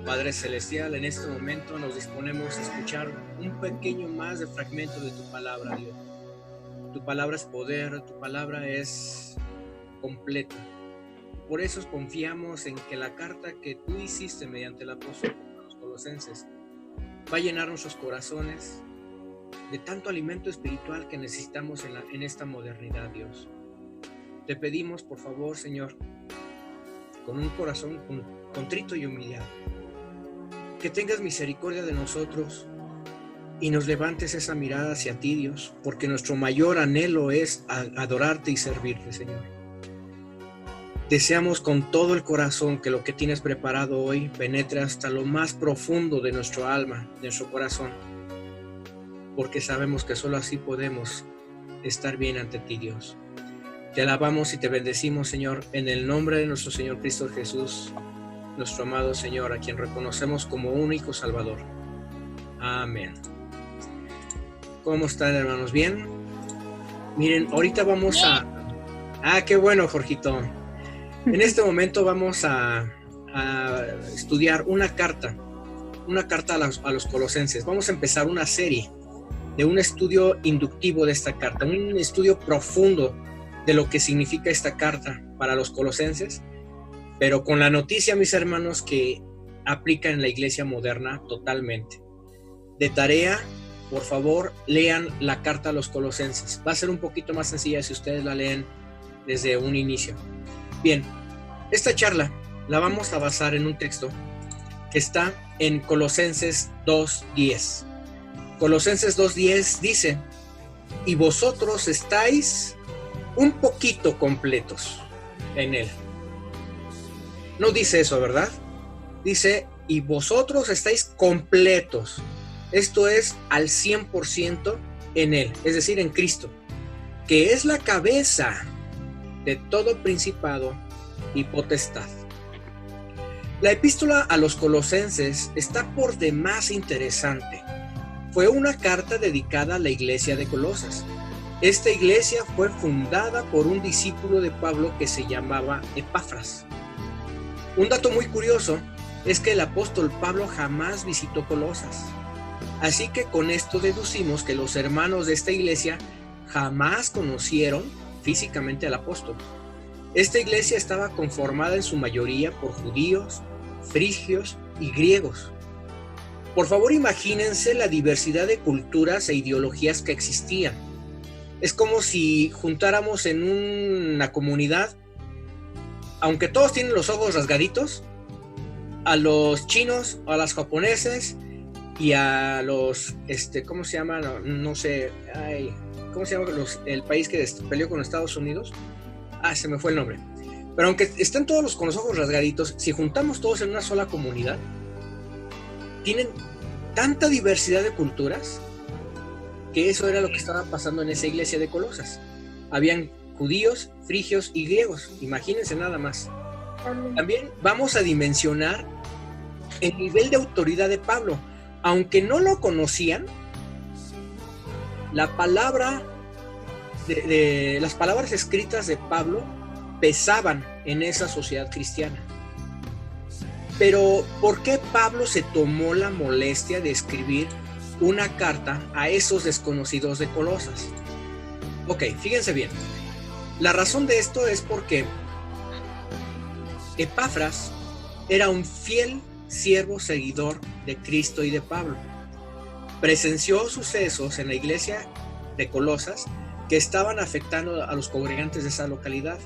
Padre Celestial, en este momento nos disponemos a escuchar un pequeño más de fragmento de tu palabra, Dios. Tu palabra es poder, tu palabra es completa. Por eso confiamos en que la carta que tú hiciste mediante el apóstol a los Colosenses va a llenar nuestros corazones de tanto alimento espiritual que necesitamos en esta modernidad, Dios. Te pedimos, por favor, Señor, con un corazón contrito y humillado, que tengas misericordia de nosotros y nos levantes esa mirada hacia ti, Dios, porque nuestro mayor anhelo es adorarte y servirte, Señor. Deseamos con todo el corazón que lo que tienes preparado hoy penetre hasta lo más profundo de nuestro alma, de nuestro corazón, porque sabemos que solo así podemos estar bien ante ti, Dios. Te alabamos y te bendecimos, Señor, en el nombre de nuestro Señor Cristo Jesús, nuestro amado Señor, a quien reconocemos como único Salvador. Amén. ¿Cómo están, hermanos? ¿Bien? Miren, ahorita vamos a... qué bueno, Jorgito. En este momento vamos a estudiar una carta a los Colosenses. Vamos a empezar una serie de un estudio inductivo de esta carta, un estudio profundo de lo que significa esta carta para los Colosenses, pero con la noticia, mis hermanos, que aplica en la iglesia moderna totalmente. De tarea, por favor, lean la carta a los Colosenses. Va a ser un poquito más sencilla si ustedes la leen desde un inicio. Bien, esta charla la vamos a basar en un texto que está en Colosenses 2:10. Colosenses 2:10 dice: y vosotros estáis un poquito completos en él. No dice eso, ¿verdad? Dice, y vosotros estáis completos. Esto es al 100% en él, es decir, en Cristo, que es la cabeza de todo principado y potestad. La epístola a los Colosenses está por demás interesante. Fue una carta dedicada a la iglesia de Colosas. Esta iglesia fue fundada por un discípulo de Pablo que se llamaba Epafras. Un dato muy curioso es que el apóstol Pablo jamás visitó Colosas. Así que con esto deducimos que los hermanos de esta iglesia jamás conocieron físicamente al apóstol. Esta iglesia estaba conformada en su mayoría por judíos, frigios y griegos. Por favor, imagínense la diversidad de culturas e ideologías que existían. Es como si juntáramos en una comunidad, aunque todos tienen los ojos rasgaditos, a los chinos, a los japoneses y a los, ¿cómo se llama? No sé, ¿cómo se llama el país que peleó con Estados Unidos? Se me fue el nombre. Pero aunque estén todos con los ojos rasgaditos, si juntamos todos en una sola comunidad, tienen tanta diversidad de culturas que eso era lo que estaba pasando en esa iglesia de Colosas. Habían judíos, frigios y griegos. Imagínense nada más. También vamos a dimensionar el nivel de autoridad de Pablo. Aunque no lo conocían, la palabra las palabras escritas de Pablo pesaban en esa sociedad cristiana. Pero ¿por qué Pablo se tomó la molestia de escribir una carta a esos desconocidos de Colosas? Ok, fíjense bien. La razón de esto es porque Epafras era un fiel siervo seguidor de Cristo y de Pablo. Presenció sucesos en la iglesia de Colosas que estaban afectando a los congregantes de esa localidad.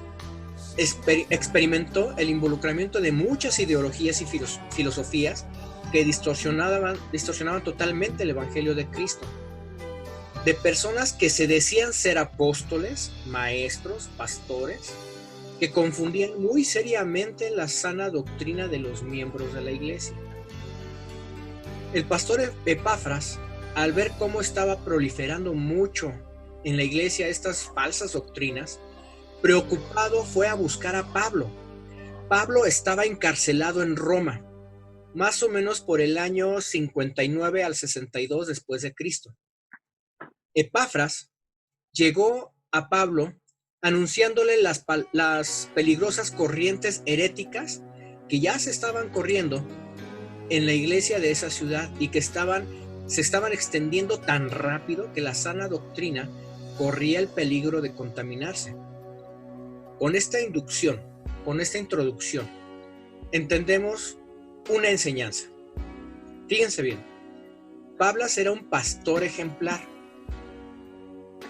Experimentó el involucramiento de muchas ideologías y filosofías que distorsionaban totalmente el evangelio de Cristo. De personas que se decían ser apóstoles, maestros, pastores, que confundían muy seriamente la sana doctrina de los miembros de la iglesia. El pastor Epafras, al ver cómo estaba proliferando mucho en la iglesia estas falsas doctrinas, preocupado fue a buscar a Pablo. Pablo estaba encarcelado en Roma, más o menos por el año 59 al 62 después de Cristo. Epafras llegó a Pablo anunciándole las peligrosas corrientes heréticas que ya se estaban corriendo en la iglesia de esa ciudad y que se estaban extendiendo tan rápido que la sana doctrina corría el peligro de contaminarse. Con esta inducción, con esta introducción, entendemos una enseñanza. Fíjense bien, Pablas era un pastor ejemplar,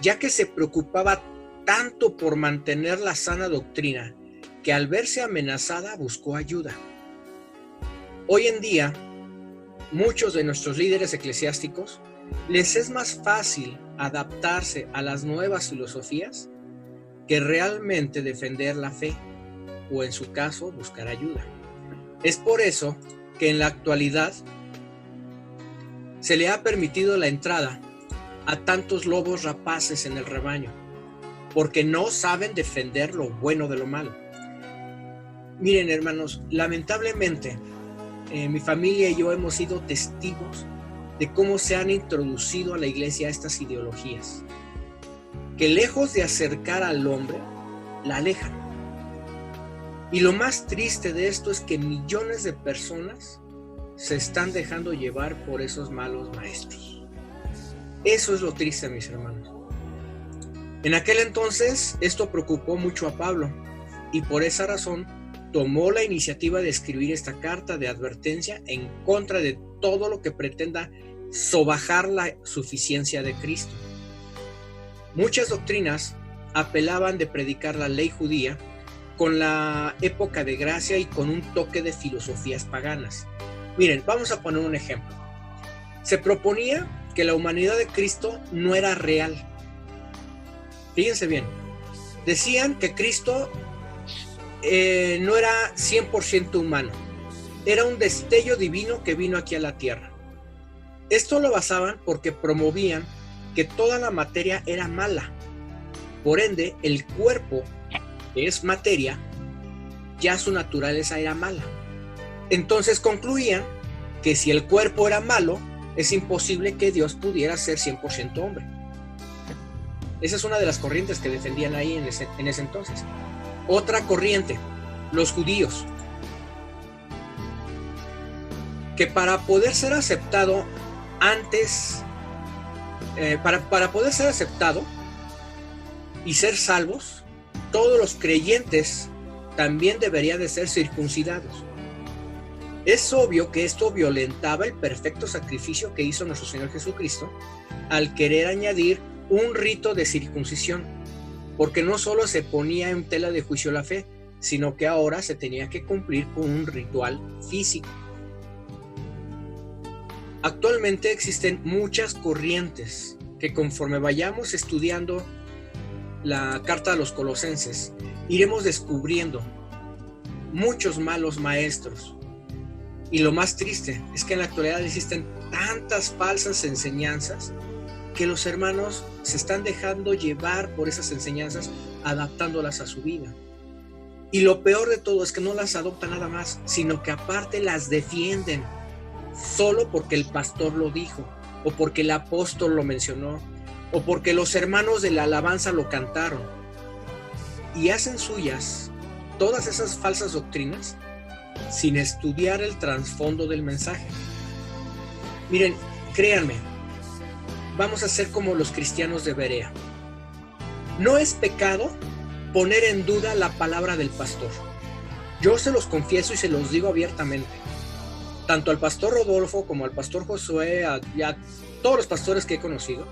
ya que se preocupaba tanto por mantener la sana doctrina que al verse amenazada buscó ayuda. Hoy en día, muchos de nuestros líderes eclesiásticos les es más fácil adaptarse a las nuevas filosofías que realmente defender la fe o, en su caso, buscar ayuda. Es por eso que en la actualidad se le ha permitido la entrada a tantos lobos rapaces en el rebaño, porque no saben defender lo bueno de lo malo. Miren, hermanos, lamentablemente mi familia y yo hemos sido testigos de cómo se han introducido a la iglesia estas ideologías, que lejos de acercar al hombre, la alejan. Y lo más triste de esto es que millones de personas se están dejando llevar por esos malos maestros. Eso es lo triste, mis hermanos. En aquel entonces esto preocupó mucho a Pablo y por esa razón tomó la iniciativa de escribir esta carta de advertencia en contra de todo lo que pretenda sobajar la suficiencia de Cristo. Muchas doctrinas apelaban de predicar la ley judía con la época de gracia y con un toque de filosofías paganas. Miren, vamos a poner un ejemplo. Se proponía que la humanidad de Cristo no era real. Fíjense bien, decían que Cristo no era 100% humano, era un destello divino que vino aquí a la tierra. Esto lo basaban porque promovían que toda la materia era mala. Por ende, el cuerpo, que es materia, ya su naturaleza era mala. Entonces concluían que si el cuerpo era malo, es imposible que Dios pudiera ser 100% hombre. Esa es una de las corrientes que defendían ahí en ese entonces. Otra corriente, los judíos, que para poder ser aceptado para poder ser aceptado y ser salvos, todos los creyentes también deberían de ser circuncidados. Es obvio que esto violentaba el perfecto sacrificio que hizo nuestro Señor Jesucristo al querer añadir un rito de circuncisión, porque no solo se ponía en tela de juicio la fe, sino que ahora se tenía que cumplir con un ritual físico. Actualmente existen muchas corrientes que conforme vayamos estudiando la carta a los Colosenses, iremos descubriendo muchos malos maestros. Y lo más triste es que en la actualidad existen tantas falsas enseñanzas que los hermanos se están dejando llevar por esas enseñanzas, adaptándolas a su vida. Y lo peor de todo es que no las adoptan nada más, sino que aparte las defienden, solo porque el pastor lo dijo, o porque el apóstol lo mencionó, o porque los hermanos de la alabanza lo cantaron. Y hacen suyas todas esas falsas doctrinas sin estudiar el trasfondo del mensaje. Miren, créanme, vamos a ser como los cristianos de Berea. No es pecado poner en duda la palabra del pastor. Yo se los confieso y se los digo abiertamente. Tanto al pastor Rodolfo como al pastor Josué, a todos los pastores que he conocido,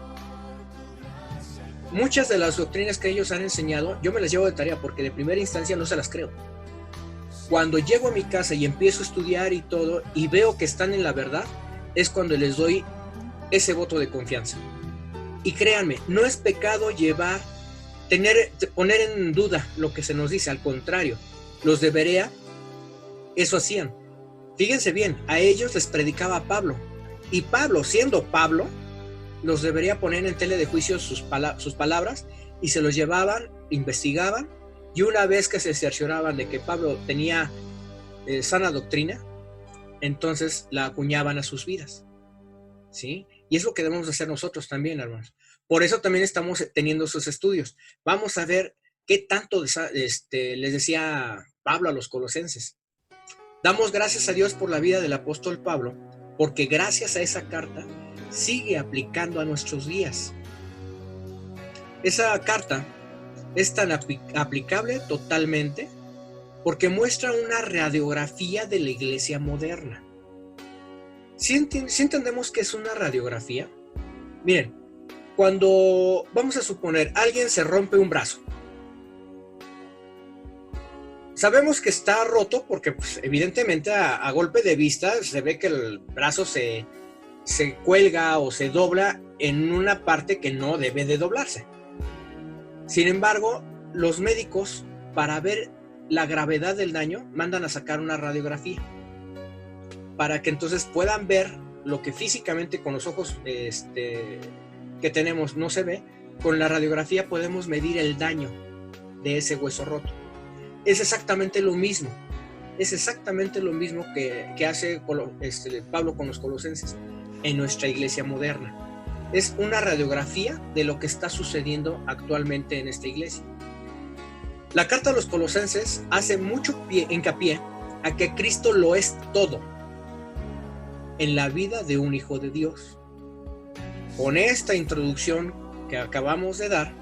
muchas de las doctrinas que ellos han enseñado, yo me las llevo de tarea porque de primera instancia no se las creo. Cuando llego a mi casa y empiezo a estudiar y todo, y veo que están en la verdad, es cuando les doy ese voto de confianza. Y créanme, no es pecado poner en duda lo que se nos dice, al contrario, los de Berea eso hacían. Fíjense bien, a ellos les predicaba Pablo, y Pablo, siendo Pablo, los debería poner en tela de juicio sus palabras, y se los llevaban, investigaban, y una vez que se cercioraban de que Pablo tenía sana doctrina, entonces la acuñaban a sus vidas, ¿sí? Y es lo que debemos hacer nosotros también, hermanos. Por eso también estamos teniendo esos estudios. Vamos a ver qué tanto les decía Pablo a los colosenses. Damos gracias a Dios por la vida del apóstol Pablo, porque gracias a esa carta sigue aplicando a nuestros días. Esa carta es tan aplicable totalmente porque muestra una radiografía de la iglesia moderna. ¿Sí entendemos que es una radiografía? Miren, cuando, vamos a suponer, alguien se rompe un brazo. Sabemos que está roto porque pues, evidentemente a golpe de vista se ve que el brazo se cuelga o se dobla en una parte que no debe de doblarse. Sin embargo, los médicos, para ver la gravedad del daño, mandan a sacar una radiografía para que entonces puedan ver lo que físicamente con los ojos que tenemos no se ve. Con la radiografía podemos medir el daño de ese hueso roto. Es exactamente lo mismo. Es exactamente lo mismo que hace Pablo con los colosenses en nuestra iglesia moderna. Es una radiografía de lo que está sucediendo actualmente en esta iglesia. La carta a los colosenses hace mucho hincapié a que Cristo lo es todo en la vida de un hijo de Dios. Con esta introducción que acabamos de dar,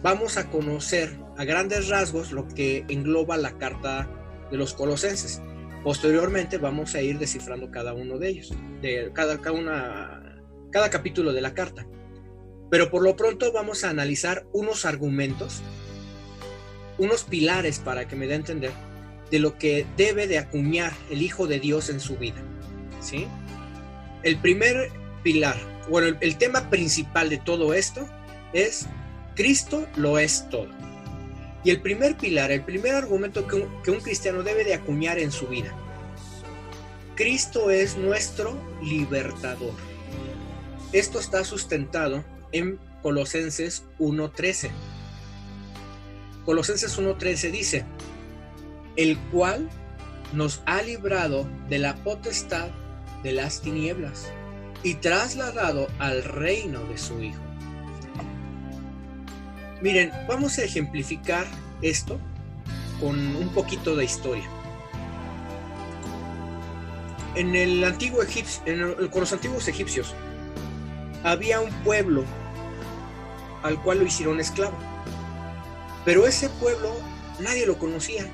vamos a conocer a grandes rasgos lo que engloba la carta de los colosenses. Posteriormente vamos a ir descifrando cada uno de ellos, de cada capítulo de la carta. Pero por lo pronto vamos a analizar unos argumentos, unos pilares para que me dé a entender de lo que debe de acuñar el Hijo de Dios en su vida, ¿sí? El primer pilar, bueno, el tema principal de todo esto es Cristo lo es todo. Y el primer pilar, el primer argumento que un cristiano debe de acuñar en su vida: Cristo es nuestro libertador. Esto está sustentado en Colosenses 1:13. Colosenses 1:13 dice: el cual nos ha librado de la potestad de las tinieblas y trasladado al reino de su Hijo. Miren, vamos a ejemplificar esto con un poquito de historia. Con los antiguos egipcios había un pueblo al cual lo hicieron esclavo. Pero ese pueblo nadie lo conocía.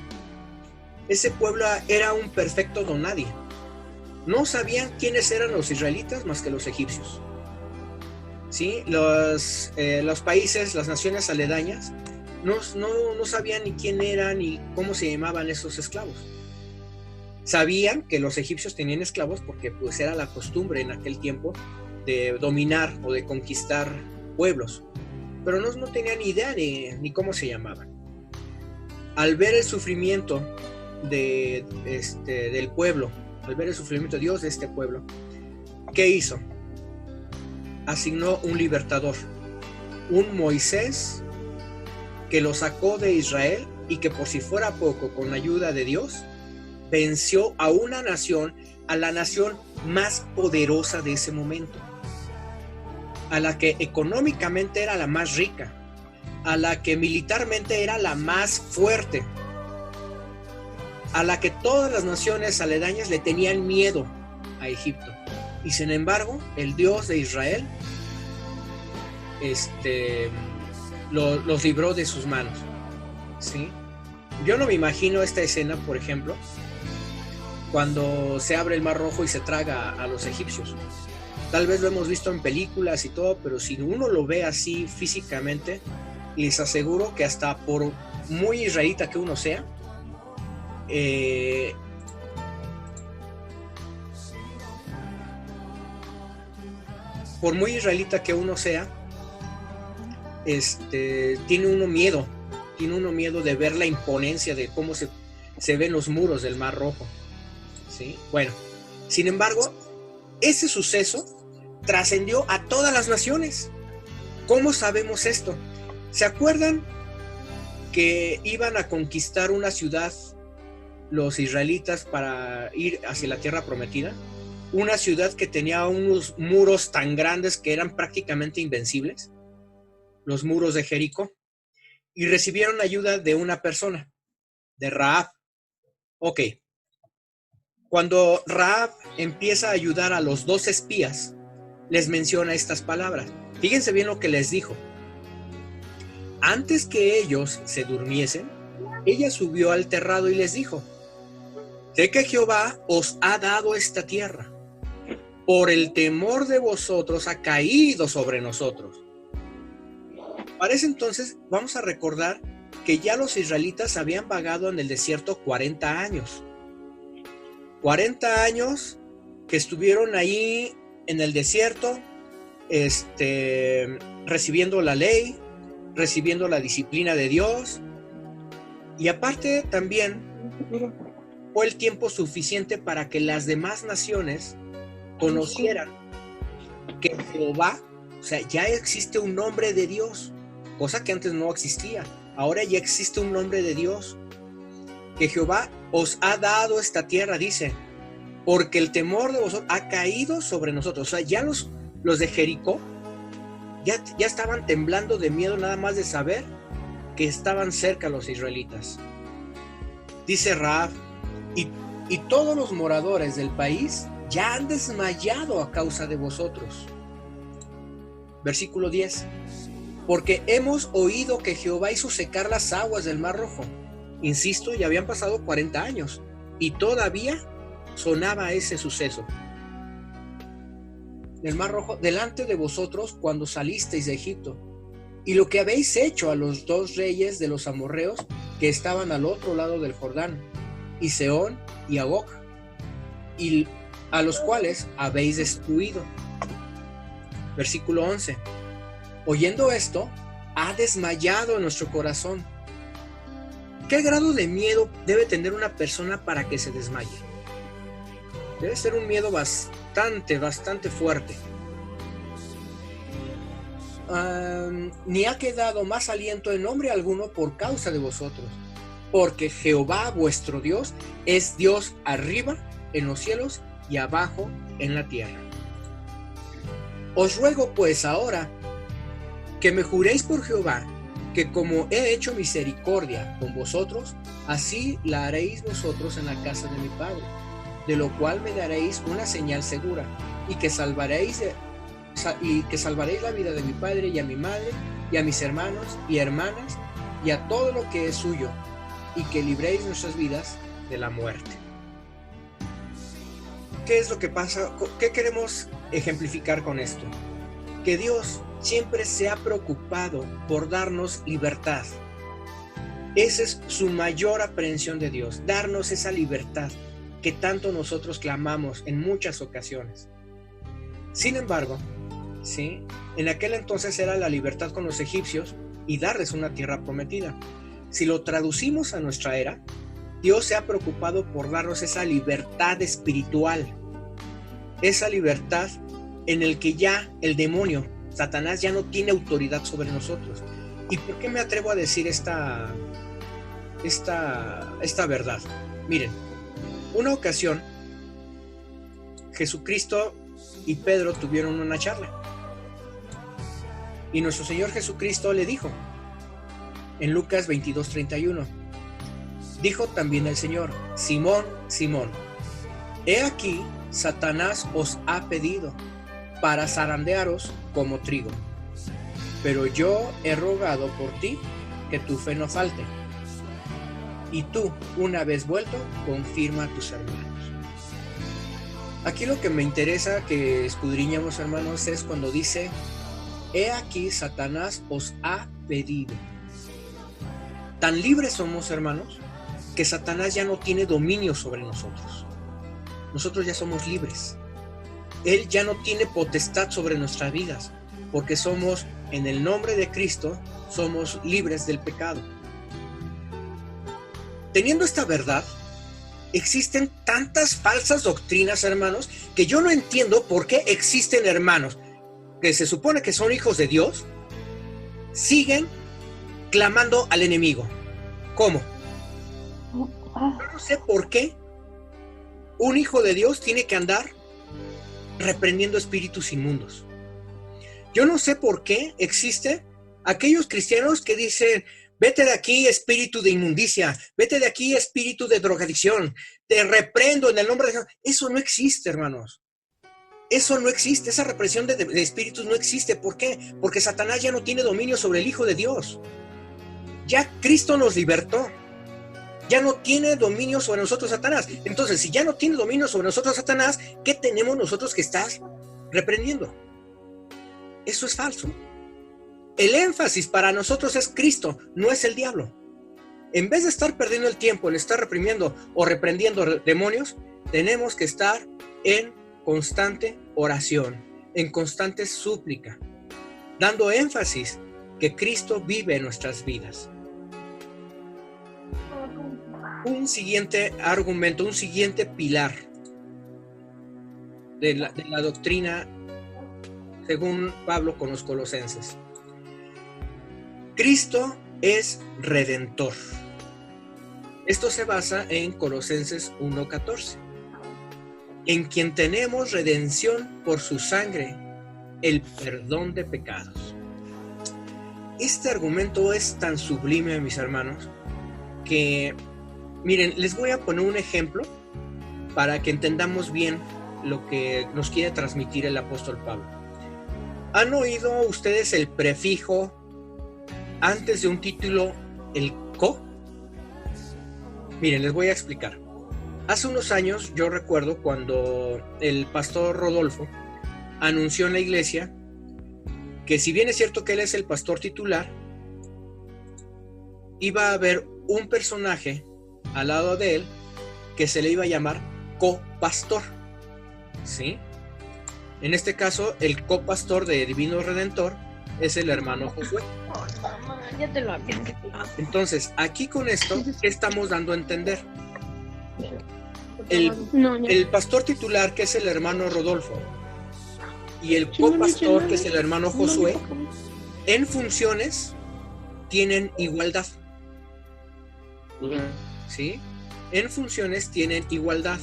Ese pueblo era un perfecto don nadie. No sabían quiénes eran los israelitas más que los egipcios. ¿Sí? Los países, las naciones aledañas, no sabían ni quién eran ni cómo se llamaban esos esclavos. Sabían que los egipcios tenían esclavos porque pues era la costumbre en aquel tiempo de dominar o de conquistar pueblos, pero no tenían ni idea ni cómo se llamaban. Al ver el sufrimiento del pueblo, al ver el sufrimiento de Dios de este pueblo, ¿qué hizo? Asignó un libertador, un Moisés, que lo sacó de Israel y que, por si fuera poco, con la ayuda de Dios, venció a una nación, a la nación más poderosa de ese momento, a la que económicamente era la más rica, a la que militarmente era la más fuerte, a la que todas las naciones aledañas le tenían miedo a Egipto. Y sin embargo, el Dios de Israel los libró de sus manos, ¿sí? Yo no me imagino esta escena, por ejemplo, cuando se abre el Mar Rojo y se traga a los egipcios. Tal vez lo hemos visto en películas y todo, pero si uno lo ve así físicamente, les aseguro que hasta por muy israelita que uno sea, por muy israelita que uno sea, tiene uno miedo de ver la imponencia de cómo se ven los muros del Mar Rojo, ¿sí? Bueno, sin embargo, ese suceso trascendió a todas las naciones. ¿Cómo sabemos esto? ¿Se acuerdan que iban a conquistar una ciudad los israelitas para ir hacia la tierra prometida? Una ciudad que tenía unos muros tan grandes que eran prácticamente invencibles, los muros de Jericó, y recibieron ayuda de una persona, de Rahab. Ok, Cuando Rahab empieza a ayudar a los 2 espías, les menciona estas palabras. Fíjense bien lo que les dijo. Antes que ellos se durmiesen, ella subió al terrado y les dijo: sé que Jehová os ha dado esta tierra. Por el temor de vosotros ha caído sobre nosotros. Para ese entonces vamos a recordar que ya los israelitas habían vagado en el desierto 40 años. 40 años que estuvieron ahí en el desierto, recibiendo la ley, recibiendo la disciplina de Dios. Y aparte también fue el tiempo suficiente para que las demás naciones conocieran que Jehová, o sea, ya existe un nombre de Dios, cosa que antes no existía. Ahora ya existe un nombre de Dios, que Jehová os ha dado esta tierra, dice, porque el temor de vosotros ha caído sobre nosotros. O sea, ya los de Jericó ya estaban temblando de miedo nada más de saber que estaban cerca los israelitas. Dice Rahab, y todos los moradores del país ya han desmayado a causa de vosotros. Versículo 10. Porque hemos oído que Jehová hizo secar las aguas del Mar Rojo. Insisto, ya habían pasado 40 años y todavía sonaba ese suceso. Del Mar Rojo, delante de vosotros cuando salisteis de Egipto, y lo que habéis hecho a los 2 reyes de los amorreos que estaban al otro lado del Jordán, y Sehón y a Og, y a los cuales habéis destruido. Versículo 11. Oyendo esto, ha desmayado en nuestro corazón. ¿Qué grado de miedo debe tener una persona para que se desmaye? Debe ser un miedo bastante fuerte. Ni ha quedado más aliento en hombre alguno por causa de vosotros, porque Jehová vuestro Dios es Dios arriba en los cielos y abajo en la tierra. Os ruego pues ahora que me juréis por Jehová, que como he hecho misericordia con vosotros, así la haréis vosotros en la casa de mi Padre, de lo cual me daréis una señal segura, y que salvaréis la vida de mi padre y a mi madre, y a mis hermanos y hermanas, y a todo lo que es suyo, y que libréis nuestras vidas de la muerte. ¿Qué es lo que pasa? ¿Qué queremos ejemplificar con esto? Que Dios siempre se ha preocupado por darnos libertad. Esa es su mayor aprehensión de Dios, darnos esa libertad que tanto nosotros clamamos en muchas ocasiones. Sin embargo, ¿sí? En aquel entonces era la libertad con los egipcios y darles una tierra prometida. Si lo traducimos a nuestra era, Dios se ha preocupado por darnos esa libertad espiritual, esa libertad en el que ya el demonio, Satanás, ya no tiene autoridad sobre nosotros. ¿Y por qué me atrevo a decir esta verdad? Miren, una ocasión Jesucristo y Pedro tuvieron una charla, y nuestro Señor Jesucristo le dijo en Lucas 22:31, dijo también el Señor: Simón, Simón, he aquí Satanás os ha pedido para zarandearos como trigo, pero yo he rogado por ti que tu fe no falte, y tú, una vez vuelto, confirma a tus hermanos. Aquí lo que me interesa que escudriñemos, hermanos, es cuando dice: he aquí Satanás os ha pedido. Tan libres somos, hermanos, que Satanás ya no tiene dominio sobre nosotros. Nosotros ya somos libres. Él ya no tiene potestad sobre nuestras vidas, porque somos, en el nombre de Cristo, somos libres del pecado. Teniendo esta verdad, existen tantas falsas doctrinas, hermanos, que yo no entiendo por qué existen hermanos que se supone que son hijos de Dios, siguen clamando al enemigo. ¿Cómo? Yo no sé por qué un hijo de Dios tiene que andar reprendiendo espíritus inmundos. Yo no sé por qué existen aquellos cristianos que dicen: Vete de aquí, espíritu de inmundicia. Vete de aquí, espíritu de drogadicción. Te reprendo en el nombre de Dios. Eso no existe, hermanos. Eso no existe. Esa represión de espíritus no existe. ¿Por qué? Porque Satanás ya no tiene dominio sobre el Hijo de Dios. Ya Cristo nos libertó. Ya no tiene dominio sobre nosotros Satanás. Entonces, si ya no tiene dominio sobre nosotros Satanás, ¿qué tenemos nosotros que estás reprendiendo? Eso es falso. El énfasis para nosotros es Cristo, no es el diablo. En vez de estar perdiendo el tiempo en estar reprimiendo o reprendiendo demonios, tenemos que estar en constante oración, en constante súplica, dando énfasis que Cristo vive en nuestras vidas. Un siguiente argumento, un siguiente pilar de la doctrina según Pablo con los colosenses. Cristo es redentor. Esto se basa en Colosenses 1:14, en quien tenemos redención por su sangre, el perdón de pecados. Este argumento es tan sublime, mis hermanos, que, miren, les voy a poner un ejemplo para que entendamos bien lo que nos quiere transmitir el apóstol Pablo. ¿Han oído ustedes el prefijo antes de un título, el co? Miren, les voy a explicar. Hace unos años yo recuerdo cuando el pastor Rodolfo anunció en la iglesia que, si bien es cierto que él es el pastor titular, iba a haber un personaje al lado de él que se le iba a llamar copastor, ¿sí? En este caso, el copastor de Divino Redentor es el hermano Josué. Ya te lo había. Entonces, aquí con esto, ¿qué estamos dando a entender? El pastor titular, que es el hermano Rodolfo, y el copastor, que es el hermano Josué, en funciones tienen igualdad. ¿Sí? En funciones tienen igualdad.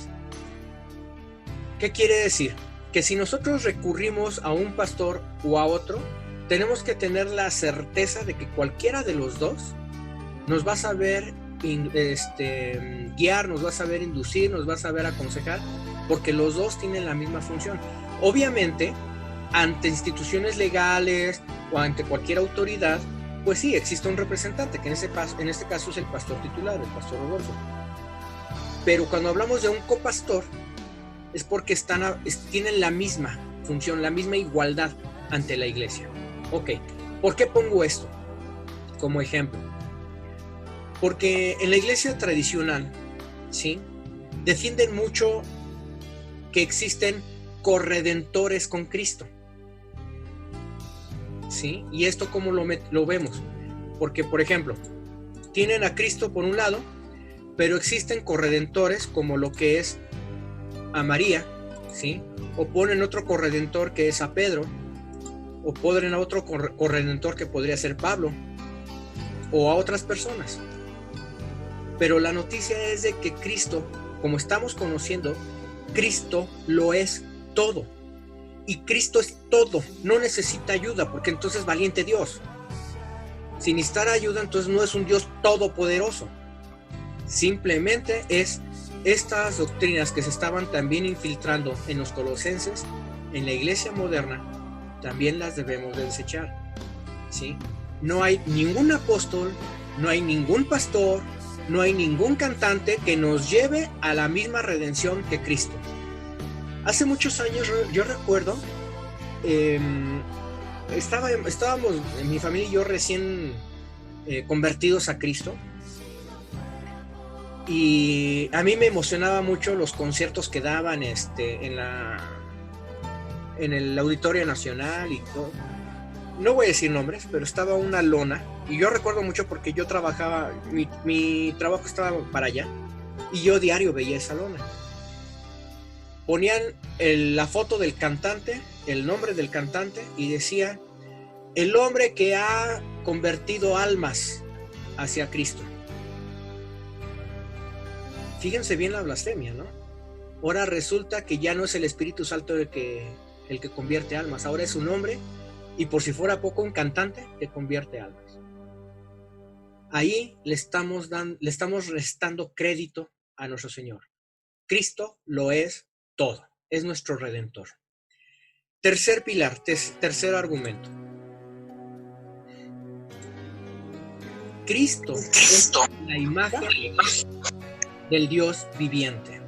¿Qué quiere decir? Que si nosotros recurrimos a un pastor o a otro, tenemos que tener la certeza de que cualquiera de los dos nos va a saber guiar, nos va a saber inducir, nos va a saber aconsejar, porque los dos tienen la misma función. Obviamente, ante instituciones legales o ante cualquier autoridad, pues sí, existe un representante, que en este caso es el pastor titular, el pastor Rodolfo. Pero cuando hablamos de un copastor, es porque tienen la misma función, la misma igualdad ante la iglesia. Ok, ¿por qué pongo esto como ejemplo? Porque en la iglesia tradicional, ¿sí?, defienden mucho que existen corredentores con Cristo, ¿sí? Y esto, ¿cómo lo vemos? Porque, por ejemplo, tienen a Cristo por un lado, pero existen corredentores como lo que es a María, ¿sí? O ponen otro corredentor que es a Pedro, o ponen a otro corredentor que podría ser Pablo, o a otras personas. Pero la noticia es de que Cristo, como estamos conociendo, Cristo lo es todo. Y Cristo es todo, no necesita ayuda, porque entonces valiente Dios. Sin necesitar ayuda, entonces no es un Dios todopoderoso. Simplemente es estas doctrinas que se estaban también infiltrando en los colosenses, en la iglesia moderna, también las debemos de desechar, ¿sí? No hay ningún apóstol, no hay ningún pastor, no hay ningún cantante que nos lleve a la misma redención que Cristo. Hace muchos años, yo recuerdo, estábamos, mi familia y yo, recién convertidos a Cristo, y a mí me emocionaba mucho los conciertos que daban en el Auditorio Nacional y todo. No voy a decir nombres, pero estaba una lona, y yo recuerdo mucho porque yo trabajaba, mi trabajo estaba para allá, y yo diario veía esa lona. Ponían la foto del cantante, el nombre del cantante, y decía: el hombre que ha convertido almas hacia Cristo. Fíjense bien la blasfemia, ¿no? Ahora resulta que ya no es el Espíritu Santo el que convierte almas, ahora es un hombre, y por si fuera poco, un cantante que convierte almas. ahí le estamos restando crédito a nuestro Señor. Cristo lo es todo, es nuestro Redentor. Tercer pilar, tercer argumento. Cristo es la imagen del Dios viviente.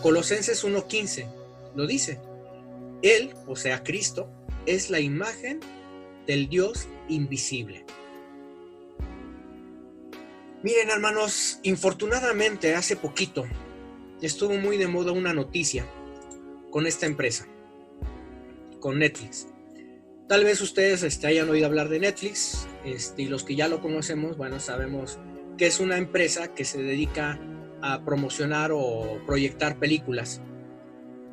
Colosenses 1:15 lo dice. Él, o sea, Cristo, es la imagen del Dios invisible. Miren, hermanos, infortunadamente hace poquito estuvo muy de moda una noticia con esta empresa, con Netflix. Tal vez ustedes hayan oído hablar de Netflix, y los que ya lo conocemos, bueno, sabemos que es una empresa que se dedica a promocionar o proyectar películas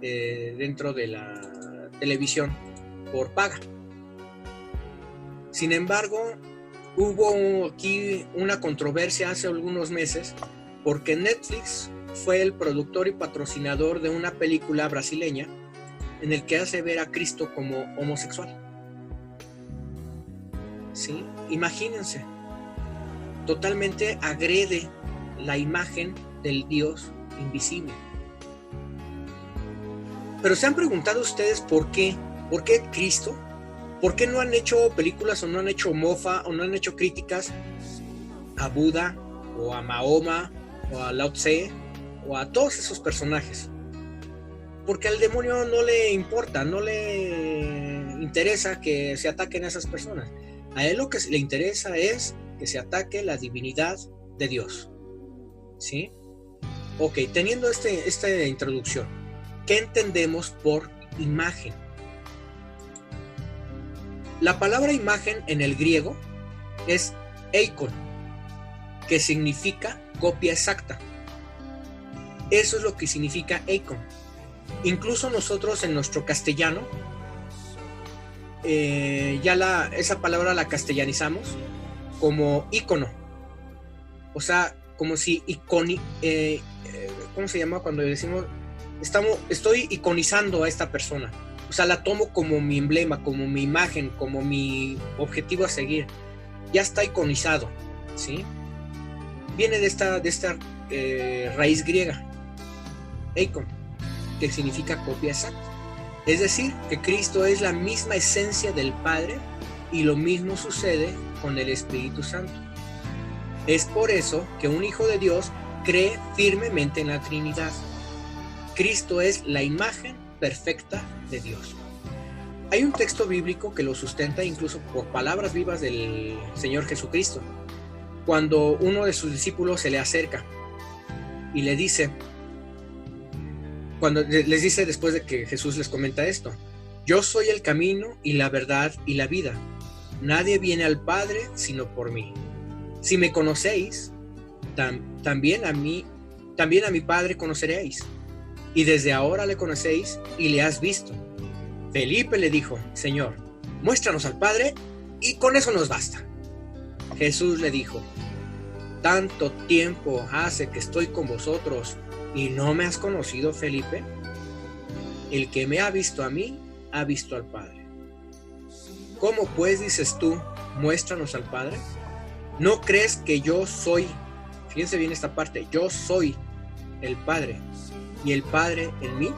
dentro de la televisión por paga. Sin embargo, hubo aquí una controversia hace algunos meses porque Netflix fue el productor y patrocinador de una película brasileña en el que hace ver a Cristo como homosexual. ¿Sí? Imagínense, totalmente agrede la imagen del Dios invisible. Pero ¿se han preguntado ustedes por qué? ¿Por qué Cristo? ¿Por qué no han hecho películas o no han hecho mofa o no han hecho críticas a Buda o a Mahoma o a Lao Tse o a todos esos personajes? Porque al demonio no le importa, no le interesa que se ataquen a esas personas. A él lo que le interesa es que se ataque la divinidad de Dios. ¿Sí? Ok, teniendo esta introducción, ¿qué entendemos por imagen? La palabra imagen en el griego es eikon, que significa copia exacta. Eso es lo que significa eikon. Incluso nosotros en nuestro castellano, esa palabra la castellanizamos como ícono. O sea, como si ¿cómo se llama cuando decimos estoy iconizando a esta persona? O sea, la tomo como mi emblema, como mi imagen, como mi objetivo a seguir. Ya está iconizado, ¿sí? Viene de esta raíz griega, eikon, que significa copia exacta. Es decir, que Cristo es la misma esencia del Padre y lo mismo sucede con el Espíritu Santo. Es por eso que un hijo de Dios cree firmemente en la Trinidad. Cristo es la imagen perfecta de Dios. Hay un texto bíblico que lo sustenta incluso por palabras vivas del Señor Jesucristo, cuando uno de sus discípulos se le acerca y le dice, cuando les dice después de que Jesús les comenta esto: yo soy el camino y la verdad y la vida. Nadie viene al Padre sino por mí. Si me conocéis, también a mi Padre conoceréis. Y desde ahora le conocéis y le has visto. Felipe le dijo: Señor, muéstranos al Padre y con eso nos basta. Jesús le dijo: ¿tanto tiempo hace que estoy con vosotros y no me has conocido, Felipe? El que me ha visto a mí, ha visto al Padre. ¿Cómo pues dices tú, muéstranos al Padre? ¿No crees que yo soy? Fíjense bien esta parte: yo soy el Padre y el Padre en mí.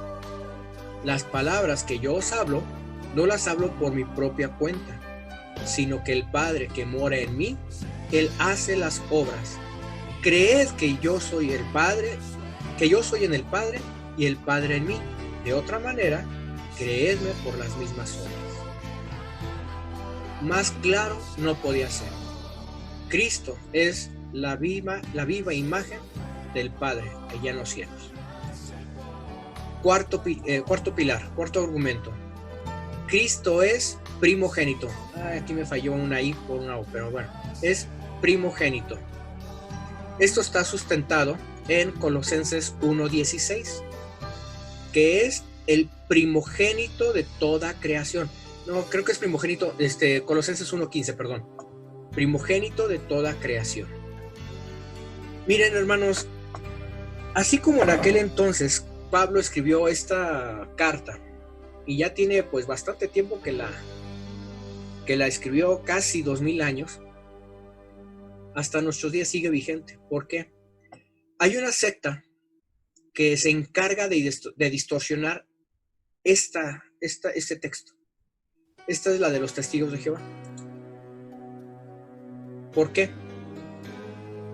Las palabras que yo os hablo, no las hablo por mi propia cuenta, sino que el Padre que mora en mí, Él hace las obras. Creed que yo soy el Padre, que yo soy en el Padre y el Padre en mí. De otra manera, creedme por las mismas obras. Más claro no podía ser. Cristo es la viva imagen del Padre allá en los cielos. Cuarto argumento. Cristo es primogénito. Aquí me falló una I por una O, pero bueno, es primogénito. Esto está sustentado en Colosenses 1:16, que es el primogénito de toda creación. No, creo que es primogénito, Colosenses 1:15, perdón. Primogénito de toda creación. Miren, hermanos, así como en aquel entonces Pablo escribió esta carta, y ya tiene pues bastante tiempo que la escribió, casi 2000 años, hasta nuestros días sigue vigente. ¿Por qué? Hay una secta que se encarga de distorsionar este texto. Esta es la de los testigos de Jehová. ¿Por qué?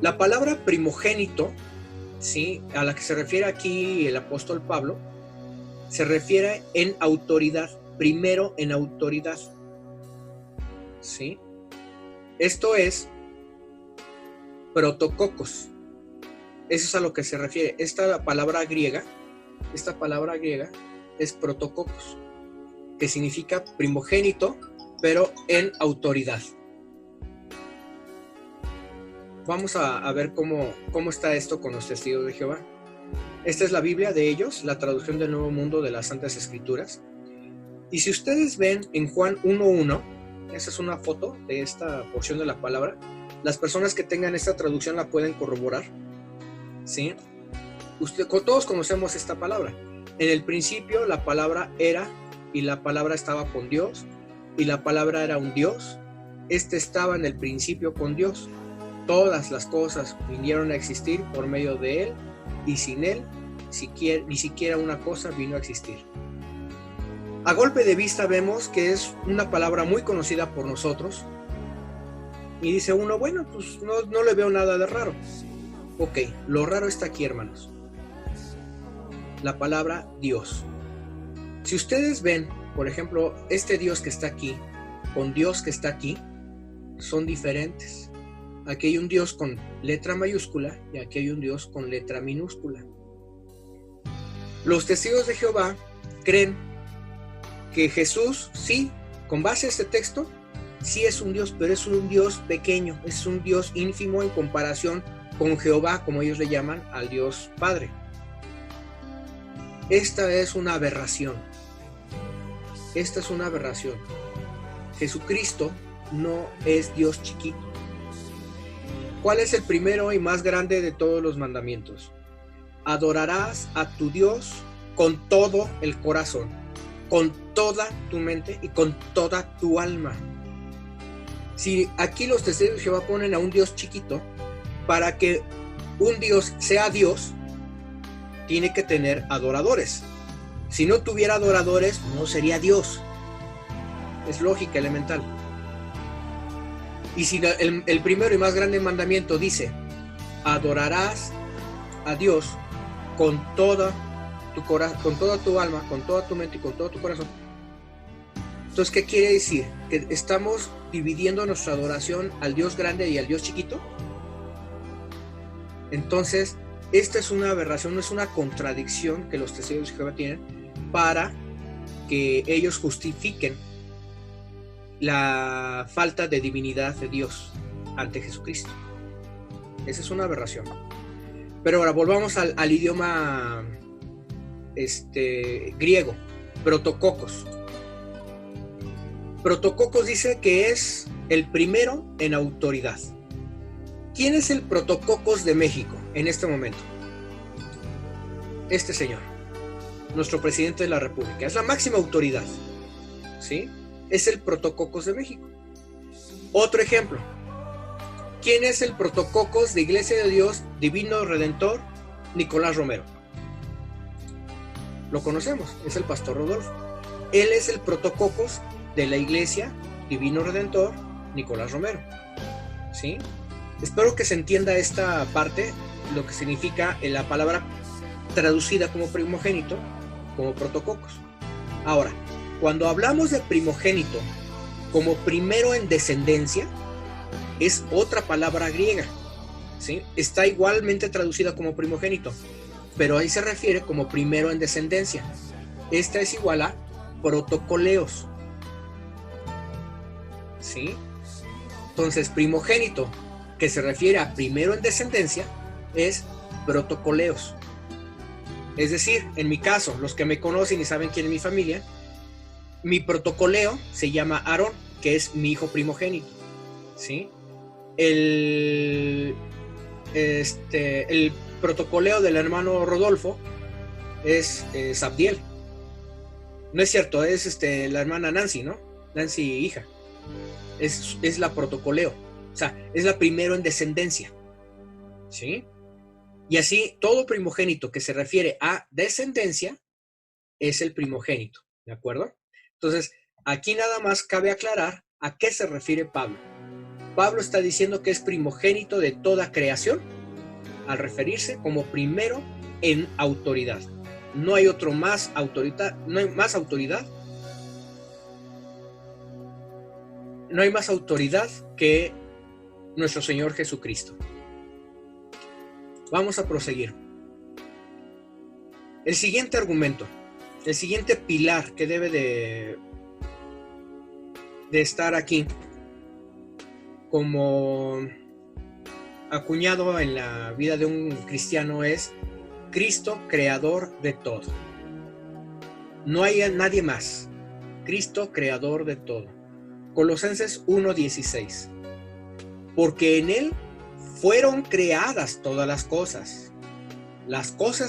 La palabra primogénito, ¿sí?, a la que se refiere aquí el apóstol Pablo, se refiere en autoridad, primero en autoridad, ¿sí? Esto es protococos. Eso es a lo que se refiere. Esta palabra griega es protococos, que significa primogénito, pero en autoridad. Vamos a ver cómo está esto con los testigos de Jehová. Esta es la Biblia de ellos, la traducción del Nuevo Mundo de las Santas Escrituras. Y si ustedes ven en Juan 1:1, esa es una foto de esta porción de la palabra. Las personas que tengan esta traducción la pueden corroborar, ¿sí? Todos conocemos esta palabra. En el principio la palabra era, y la palabra estaba con Dios, y la palabra era un Dios. Este estaba en el principio con Dios. Todas las cosas vinieron a existir por medio de Él, y sin Él ni siquiera una cosa vino a existir. A golpe de vista vemos que es una palabra muy conocida por nosotros, y dice uno, bueno, pues no le veo nada de raro. Ok, lo raro está aquí, hermanos. La palabra Dios. Si ustedes ven, por ejemplo, este Dios que está aquí, con Dios que está aquí, son diferentes. Aquí hay un Dios con letra mayúscula y aquí hay un Dios con letra minúscula. Los testigos de Jehová creen que Jesús, sí, con base a este texto, sí es un Dios, pero es un Dios pequeño, es un Dios ínfimo en comparación con Jehová, como ellos le llaman al Dios Padre. Esta es una aberración. Esta es una aberración. Jesucristo no es Dios chiquito. ¿Cuál es el primero y más grande de todos los mandamientos? Adorarás a tu Dios con todo el corazón, con toda tu mente y con toda tu alma. Si aquí los testigos de Jehová ponen a un Dios chiquito, para que un Dios sea Dios, tiene que tener adoradores. Si no tuviera adoradores, no sería Dios. Es lógica elemental. Y si el primero y más grande mandamiento dice, adorarás a Dios con toda tu corazón, con toda tu alma, con toda tu mente y con todo tu corazón. Entonces, ¿qué quiere decir? ¿Que estamos dividiendo nuestra adoración al Dios grande y al Dios chiquito? Entonces, esta es una aberración, no es una contradicción que los testigos de Jehová tienen para que ellos justifiquen la falta de divinidad de Dios ante Jesucristo. Esa es una aberración. Pero ahora volvamos al idioma griego, protococos. Protococos dice que es el primero en autoridad. ¿Quién es el protococos de México en este momento? Este señor, nuestro presidente de la República, es la máxima autoridad, ¿sí? Es el protococos de México. Otro ejemplo, ¿quién es el protococos de Iglesia de Dios Divino Redentor? Nicolás Romero. Lo conocemos, es el pastor Rodolfo. Él es el protococos de la Iglesia Divino Redentor Nicolás Romero, ¿sí? Espero que se entienda esta parte, lo que significa la palabra traducida como primogénito, como protococos. Ahora, cuando hablamos de primogénito como primero en descendencia, es otra palabra griega, ¿sí? Está igualmente traducida como primogénito, pero ahí se refiere como primero en descendencia. Esta es igual a protocoleos, ¿sí? Entonces, primogénito, que se refiere a primero en descendencia, es protocoleos. Es decir, en mi caso, los que me conocen y saben quién es mi familia, mi protocoleo se llama Aarón, que es mi hijo primogénito, ¿sí? El protocoleo del hermano Rodolfo es Sabdiel. No es cierto, es la hermana Nancy, ¿no? Nancy, hija. Es la protocoleo. O sea, es la primero en descendencia, ¿sí? Y así, todo primogénito que se refiere a descendencia es el primogénito, ¿de acuerdo? Entonces, aquí nada más cabe aclarar a qué se refiere Pablo. Pablo está diciendo que es primogénito de toda creación al referirse como primero en autoridad. No hay otro más autoridad, no hay más autoridad. No hay más autoridad que nuestro Señor Jesucristo. Vamos a proseguir. El siguiente argumento, el siguiente pilar que debe de estar aquí como acuñado en la vida de un cristiano es Cristo, creador de todo. No hay nadie más. Cristo, creador de todo. Colosenses 1:16. Porque en Él fueron creadas todas las cosas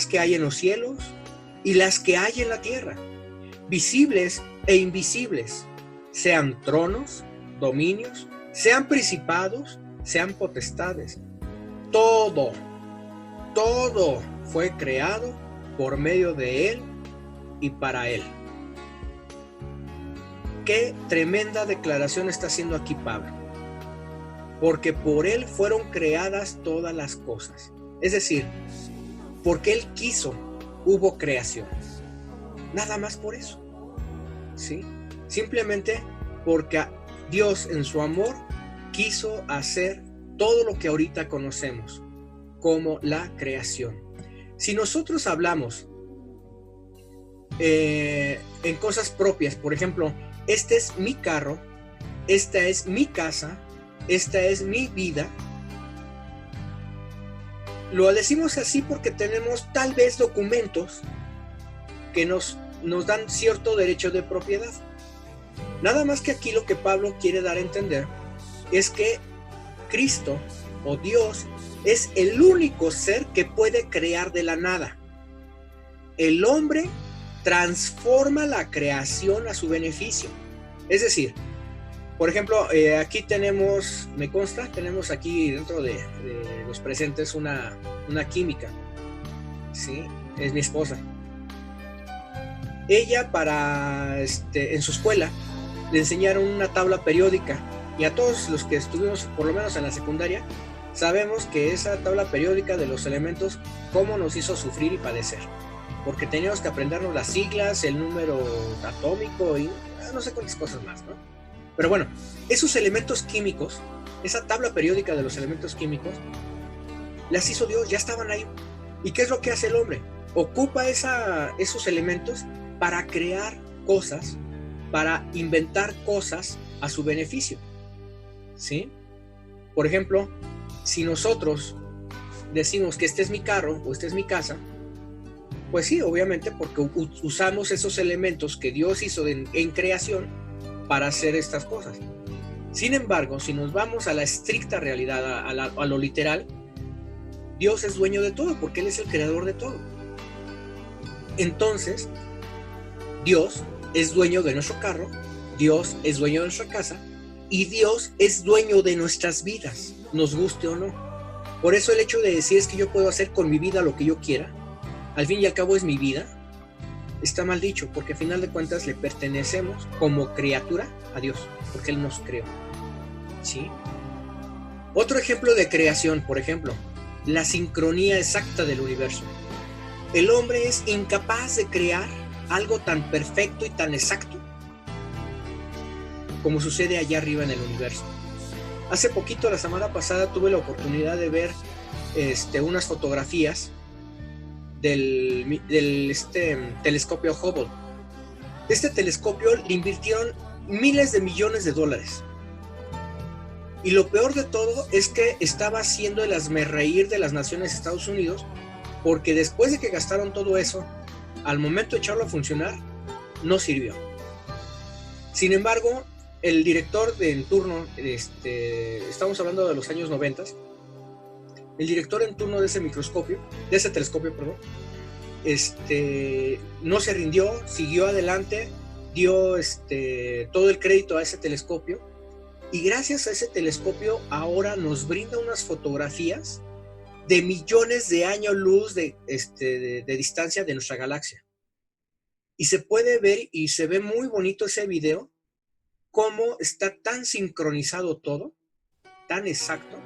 que hay en los cielos y las que hay en la tierra, visibles e invisibles, sean tronos, dominios, sean principados, sean potestades. Todo fue creado por medio de Él y para Él. Qué tremenda declaración está haciendo aquí Pablo. Porque por Él fueron creadas todas las cosas. Es decir, porque Él quiso, hubo creación. Nada más por eso. ¿Sí? Simplemente porque Dios en su amor quiso hacer todo lo que ahorita conocemos como la creación. Si nosotros hablamos en cosas propias, por ejemplo, este es mi carro, esta es mi casa, esta es mi vida, lo decimos así porque tenemos tal vez documentos que nos dan cierto derecho de propiedad. Nada más que aquí lo que Pablo quiere dar a entender es que Cristo o Dios es el único ser que puede crear de la nada. El hombre transforma la creación a su beneficio. Es decir, por ejemplo, aquí tenemos, me consta, tenemos aquí dentro de los presentes una química, ¿sí? Es mi esposa. Ella en su escuela le enseñaron una tabla periódica y a todos los que estuvimos por lo menos en la secundaria sabemos que esa tabla periódica de los elementos cómo nos hizo sufrir y padecer, porque teníamos que aprendernos las siglas, el número atómico y no sé cuántas cosas más, ¿no? Pero bueno, esos elementos químicos, esa tabla periódica de los elementos químicos, las hizo Dios, ya estaban ahí. ¿Y qué es lo que hace el hombre? Ocupa esos elementos para crear cosas, para inventar cosas a su beneficio, ¿sí? Por ejemplo, si nosotros decimos que este es mi carro o esta es mi casa, pues sí, obviamente porque usamos esos elementos que Dios hizo en creación para hacer estas cosas. Sin embargo, si nos vamos a la estricta realidad, a lo literal, Dios es dueño de todo porque Él es el creador de todo. Entonces, Dios es dueño de nuestro carro, Dios es dueño de nuestra casa y Dios es dueño de nuestras vidas, nos guste o no. Por eso el hecho de decir es que yo puedo hacer con mi vida lo que yo quiera, al fin y al cabo es mi vida, está mal dicho, porque al final de cuentas le pertenecemos como criatura a Dios, porque Él nos creó, ¿sí? Otro ejemplo de creación, por ejemplo, la sincronía exacta del universo. El hombre es incapaz de crear algo tan perfecto y tan exacto como sucede allá arriba en el universo. Hace poquito, la semana pasada, tuve la oportunidad de ver unas fotografías del telescopio Hubble. Este telescopio le invirtieron miles de millones de dólares. Y lo peor de todo es que estaba haciendo el hazmerreír de las naciones de Estados Unidos, porque después de que gastaron todo eso, al momento de echarlo a funcionar, no sirvió. Sin embargo, el director en turno, estamos hablando de los años 90, el director en turno de ese telescopio, no se rindió, siguió adelante, dio todo el crédito a ese telescopio Y gracias a ese telescopio ahora nos brinda unas fotografías de millones de años luz de distancia de nuestra galaxia. Y se puede ver y se ve muy bonito ese video, cómo está tan sincronizado todo, tan exacto,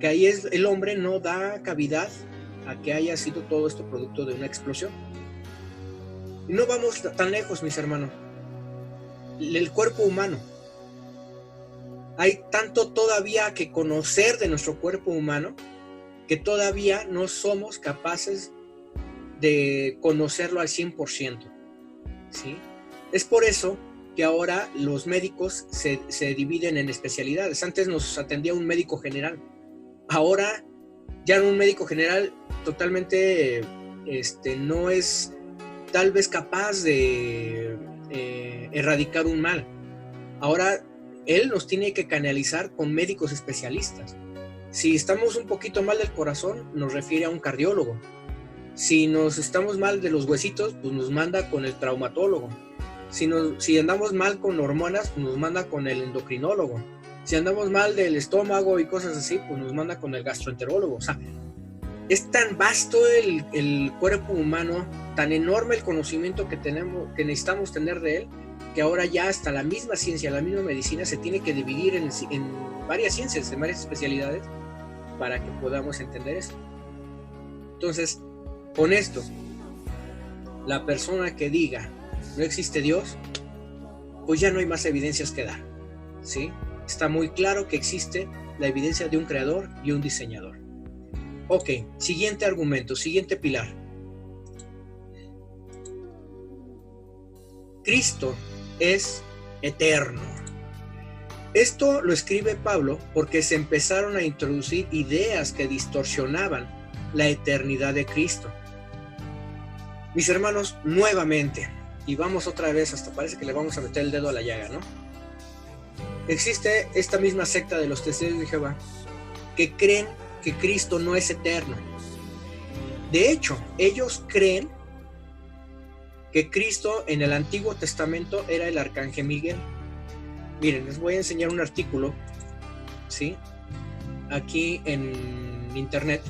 que ahí el hombre no da cavidad a que haya sido todo esto producto de una explosión. Y no vamos tan lejos, mis hermanos. El cuerpo humano. Hay tanto todavía que conocer de nuestro cuerpo humano que todavía no somos capaces de conocerlo al 100%. ¿Sí? Es por eso que ahora los médicos se dividen en especialidades. Antes nos atendía un médico general. Ahora ya un médico general totalmente no es tal vez capaz de erradicar un mal. Ahora él nos tiene que canalizar con médicos especialistas. Si estamos un poquito mal del corazón, nos refiere a un cardiólogo. Si estamos mal de los huesitos, pues nos manda con el traumatólogo. Si andamos mal con hormonas, pues nos manda con el endocrinólogo. Si andamos mal del estómago y cosas así, pues nos manda con el gastroenterólogo. O sea, es tan vasto el cuerpo humano, tan enorme el conocimiento que necesitamos tener de él, que ahora ya hasta la misma ciencia, la misma medicina se tiene que dividir en varias ciencias, en varias especialidades, para que podamos entender esto. Entonces, con esto, la persona que diga no existe Dios, pues ya no hay más evidencias que dar, ¿sí? Está muy claro que existe la evidencia de un creador y un diseñador. Ok, siguiente argumento, siguiente pilar. Cristo es eterno. Esto lo escribe Pablo porque se empezaron a introducir ideas que distorsionaban la eternidad de Cristo. Mis hermanos, nuevamente, y vamos otra vez, hasta parece que le vamos a meter el dedo a la llaga, ¿no? Existe esta misma secta de los testigos de Jehová que creen que Cristo no es eterno. De hecho, ellos creen que Cristo en el Antiguo Testamento era el arcángel Miguel. Miren, les voy a enseñar un artículo, ¿sí? Aquí en internet.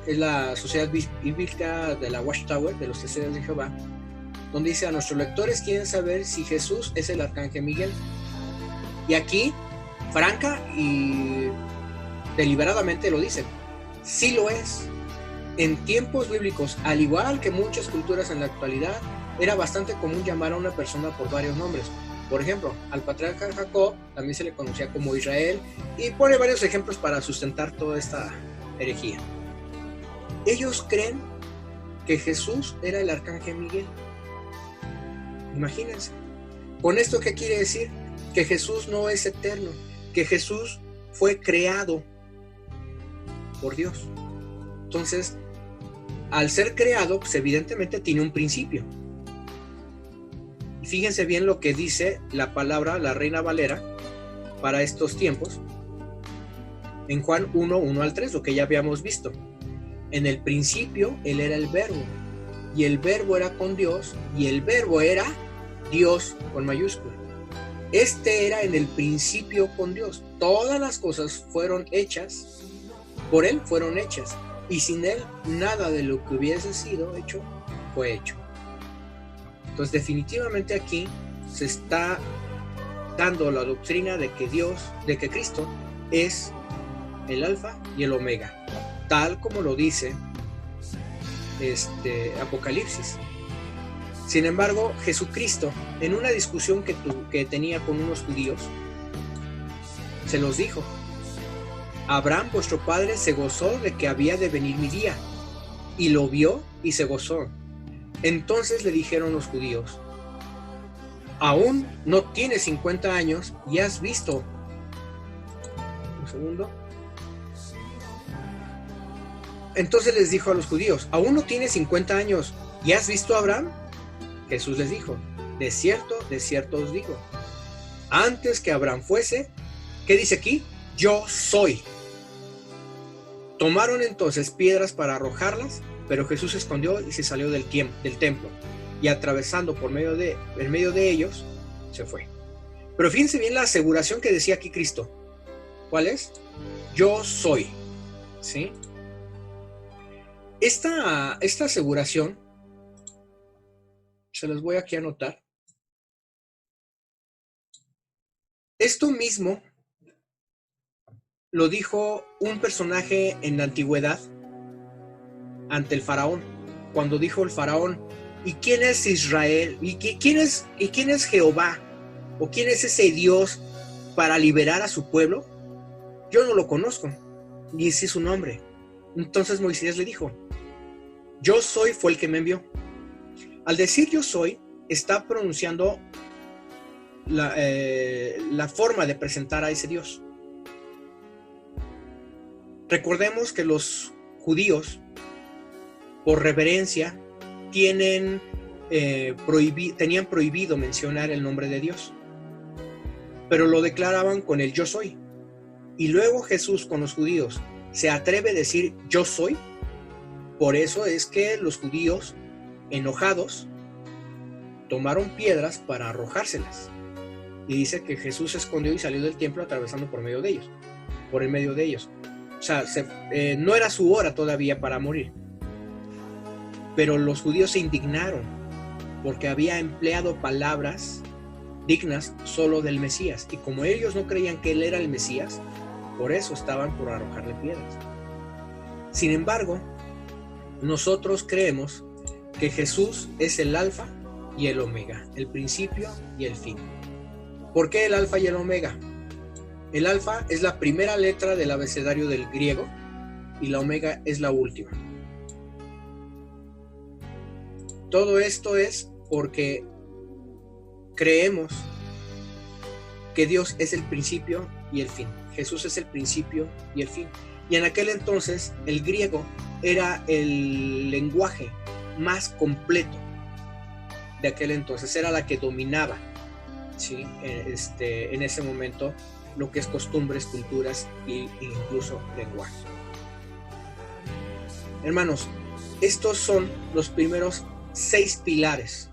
Es la Sociedad Bíblica de la Watchtower, de los Testigos de Jehová, donde dice: a nuestros lectores quieren saber si Jesús es el arcángel Miguel. Y aquí, franca y deliberadamente lo dicen: sí lo es. En tiempos bíblicos, al igual que muchas culturas en la actualidad, era bastante común llamar a una persona por varios nombres. Por ejemplo, al patriarca Jacob también se le conocía como Israel, y pone varios ejemplos para sustentar toda esta herejía. Ellos creen que Jesús era el arcángel Miguel. Imagínense. ¿Con esto qué quiere decir? Que Jesús no es eterno, que Jesús fue creado por Dios. Entonces, al ser creado, pues evidentemente tiene un principio. Y fíjense bien lo que dice la palabra, la Reina Valera, para estos tiempos, en Juan 1, 1 al 3, lo que ya habíamos visto. En el principio, Él era el Verbo, y el Verbo era con Dios, y el Verbo era Dios con mayúscula. Este era en el principio con Dios. Todas las cosas fueron hechas, por Él fueron hechas, y sin Él nada de lo que hubiese sido hecho fue hecho. Entonces definitivamente aquí se está dando la doctrina de que Cristo es el alfa y el omega, tal como lo dice Apocalipsis. Sin embargo, Jesucristo, en una discusión que tenía con unos judíos, se los dijo: Abraham, vuestro padre, se gozó de que había de venir mi día, y lo vio y se gozó. Entonces le dijeron los judíos: aún no tienes 50 años y has visto. Un segundo. Entonces les dijo a los judíos: ¿aún no tienes 50 años y has visto a Abraham? Jesús les dijo: de cierto os digo, antes que Abraham fuese, ¿qué dice aquí? Yo soy. Tomaron entonces piedras para arrojarlas, pero Jesús se escondió y se salió del templo, y atravesando en medio de ellos, se fue. Pero fíjense bien la aseguración que decía aquí Cristo. ¿Cuál es? Yo soy. ¿Sí? Esta aseguración, se los voy aquí a anotar. Esto mismo lo dijo un personaje en la antigüedad ante el faraón. Cuando dijo el faraón, ¿y quién es Israel? ¿Y quién es Jehová? ¿O quién es ese Dios para liberar a su pueblo? Yo no lo conozco, ni sé su nombre. Entonces Moisés le dijo, yo soy fue el que me envió. Al decir yo soy, está pronunciando la forma de presentar a ese Dios. Recordemos que los judíos, por reverencia, tenían prohibido mencionar el nombre de Dios, pero lo declaraban con el yo soy. Y luego Jesús con los judíos se atreve a decir yo soy. Por eso es que los judíos, enojados, tomaron piedras para arrojárselas. Y dice que Jesús se escondió y salió del templo atravesando por el medio de ellos. O sea, no era su hora todavía para morir. Pero los judíos se indignaron porque había empleado palabras dignas solo del Mesías. Y como ellos no creían que él era el Mesías, por eso estaban por arrojarle piedras. Sin embargo, nosotros creemos que Jesús es el alfa y el omega, el principio y el fin. ¿Por qué el alfa y el omega? El alfa es la primera letra del abecedario del griego y la omega es la última. Todo esto es porque creemos que Dios es el principio y el fin. Jesús es el principio y el fin. Y en aquel entonces el griego era el lenguaje más completo de aquel entonces. Era la que dominaba, ¿sí? En ese momento lo que es costumbres, culturas e incluso lenguaje. Hermanos, estos son los primeros 6 pilares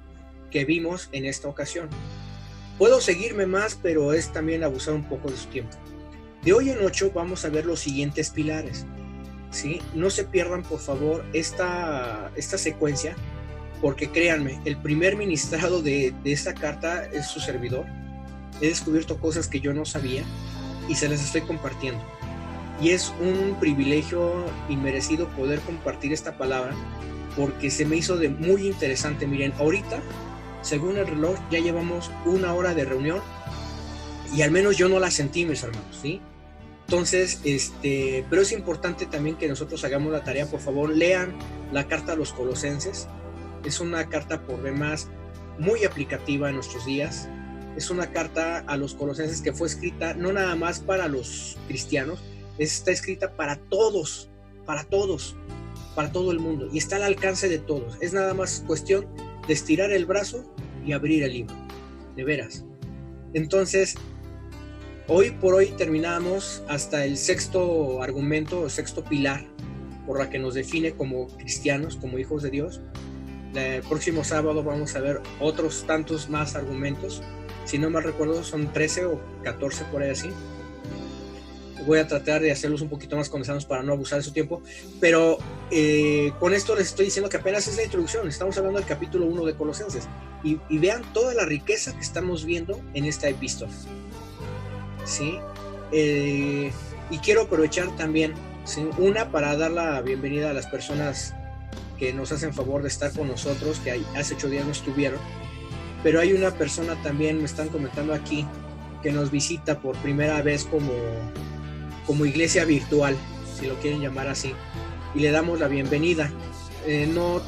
que vimos en esta ocasión. Puedo seguirme más, pero es también abusar un poco de su tiempo. De hoy en 8 vamos a ver los siguientes pilares, ¿sí? No se pierdan, por favor, esta secuencia, porque créanme, el primer ministrado de esta carta es su servidor. He descubierto cosas que yo no sabía y se las estoy compartiendo. Y es un privilegio inmerecido poder compartir esta palabra, porque se me hizo muy interesante. Miren, ahorita, según el reloj, ya llevamos 1 hora de reunión y al menos yo no la sentí, mis hermanos, ¿sí? Entonces, pero es importante también que nosotros hagamos la tarea. Por favor, lean la carta a los Colosenses. Es una carta por demás muy aplicativa en nuestros días. Es una carta a los Colosenses que fue escrita no nada más para los cristianos, está escrita para todos, para todo el mundo, y está al alcance de todos. Es nada más cuestión de estirar el brazo y abrir el libro, de veras. Entonces, hoy por hoy terminamos hasta el 6º argumento, el 6º pilar, por la que nos define como cristianos, como hijos de Dios. El próximo sábado vamos a ver otros tantos más argumentos. Si no mal recuerdo, son 13 o 14 por ahí así. Voy a tratar de hacerlos un poquito más condensados para no abusar de su tiempo, pero con esto les estoy diciendo que apenas es la introducción. Estamos hablando del capítulo 1 de Colosenses y vean toda la riqueza que estamos viendo en esta epístola, ¿sí? Y quiero aprovechar también, ¿sí?, para dar la bienvenida a las personas que nos hacen favor de estar con nosotros, que hace 8 días no estuvieron, pero hay una persona también, me están comentando aquí, que nos visita por primera vez como iglesia virtual, si lo quieren llamar así, y le damos la bienvenida. No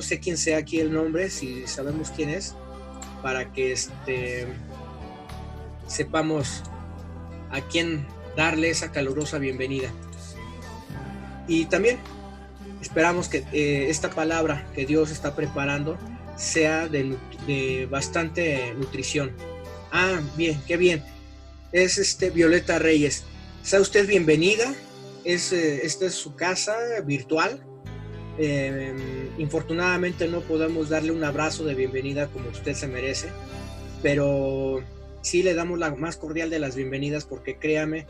sé quién sea aquí el nombre, si sabemos quién es, para que sepamos a quién darle esa calurosa bienvenida. Y también esperamos que esta palabra que Dios está preparando sea de bastante nutrición. Bien, qué bien. Es Violeta Reyes. Sea usted bienvenida. Esta es su casa virtual. Infortunadamente no podemos darle un abrazo de bienvenida como usted se merece, pero sí le damos la más cordial de las bienvenidas, porque créame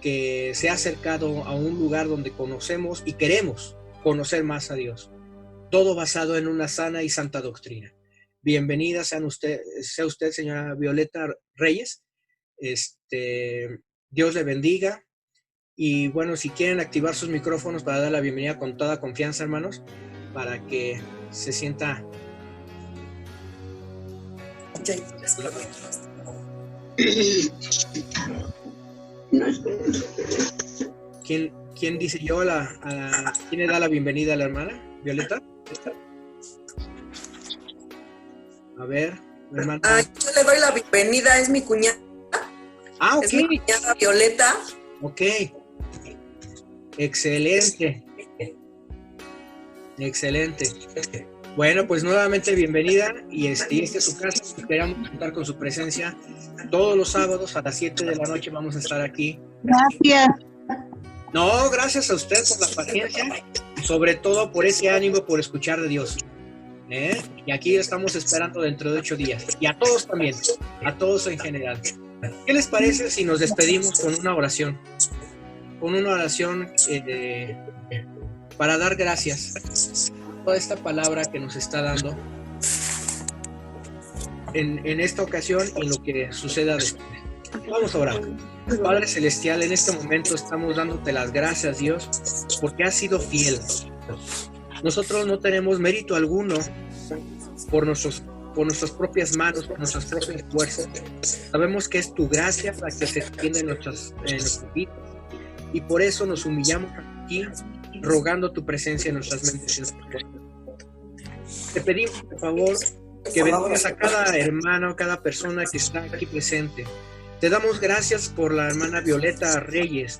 que se ha acercado a un lugar donde conocemos y queremos conocer más a Dios, todo basado en una sana y santa doctrina. Bienvenida sea usted, señora Violeta Reyes. Dios le bendiga. Y bueno, si quieren activar sus micrófonos para dar la bienvenida con toda confianza, hermanos, para que se sienta. ¿Quién dice yo? ¿Quién le da la bienvenida a la hermana Violeta? A ver, hermana. Yo le doy la bienvenida, es mi cuñada. Ok. Es mi cuñada Violeta. Ok. Excelente. Excelente. Bueno, pues nuevamente bienvenida, y esta es su casa. Esperamos contar con su presencia todos los sábados a las 7 de la noche. Vamos a estar aquí. Gracias. No, gracias a usted por la paciencia y sobre todo por ese ánimo por escuchar de Dios. Y aquí estamos esperando dentro de 8 días. Y a todos también, a todos en general. ¿Qué les parece si nos despedimos con una oración? Con una oración para dar gracias por toda esta palabra que nos está dando en esta ocasión y en lo que suceda después. Vamos a orar. Padre Celestial, en este momento estamos dándote las gracias, Dios, porque has sido fiel. Nosotros no tenemos mérito alguno por nuestras propias manos, por nuestras propias fuerzas. Sabemos que es tu gracia la que se extiende en nuestras vidas, y por eso nos humillamos aquí, rogando tu presencia en nuestras mentes y nuestros corazones. Te pedimos, por favor, que bendigas a cada hermano, a cada persona que está aquí presente. Te damos gracias por la hermana Violeta Reyes,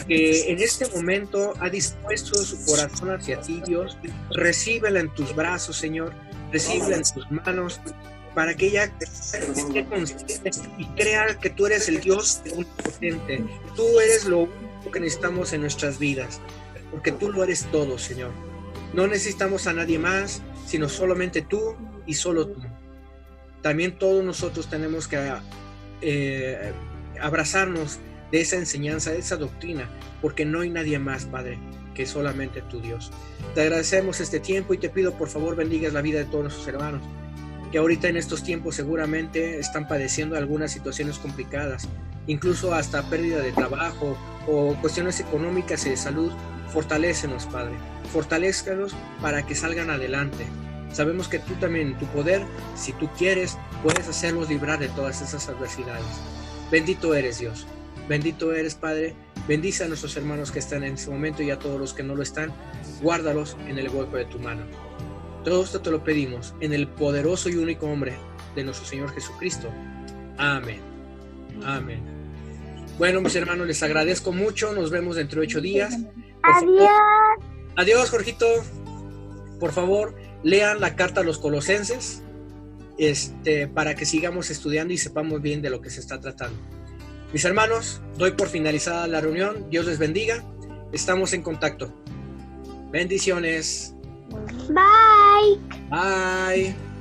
que en este momento ha dispuesto su corazón hacia ti, Dios. Recíbela en tus brazos, Señor. Recíbela en tus manos, para que ella esté consciente y crea que tú eres el Dios omnipotente. Tú eres lo único que necesitamos en nuestras vidas, porque tú lo eres todo, Señor. No necesitamos a nadie más, sino solamente tú y solo tú. También todos nosotros tenemos que abrazarnos de esa enseñanza, de esa doctrina, porque no hay nadie más, Padre, que solamente tú, Dios. Te agradecemos este tiempo y te pido, por favor, bendigas la vida de todos nuestros hermanos, que ahorita en estos tiempos seguramente están padeciendo algunas situaciones complicadas, incluso hasta pérdida de trabajo o cuestiones económicas y de salud. Fortalécenos, Padre, fortalézcalos para que salgan adelante. Sabemos que tú también, en tu poder, si tú quieres, puedes hacerlos librar de todas esas adversidades. Bendito eres, Dios. Bendito eres, Padre. Bendice a nuestros hermanos que están en este momento, y a todos los que no lo están. Guárdalos en el hueco de tu mano. Todo esto te lo pedimos en el poderoso y único nombre de nuestro Señor Jesucristo. Amén. Amén. Bueno, mis hermanos, les agradezco mucho. Nos vemos dentro de 8 días. Adiós. Adiós, Jorgito. Por favor, lean la carta a los Colosenses, para que sigamos estudiando y sepamos bien de lo que se está tratando. Mis hermanos, doy por finalizada la reunión. Dios les bendiga. Estamos en contacto. Bendiciones. Bye. Bye.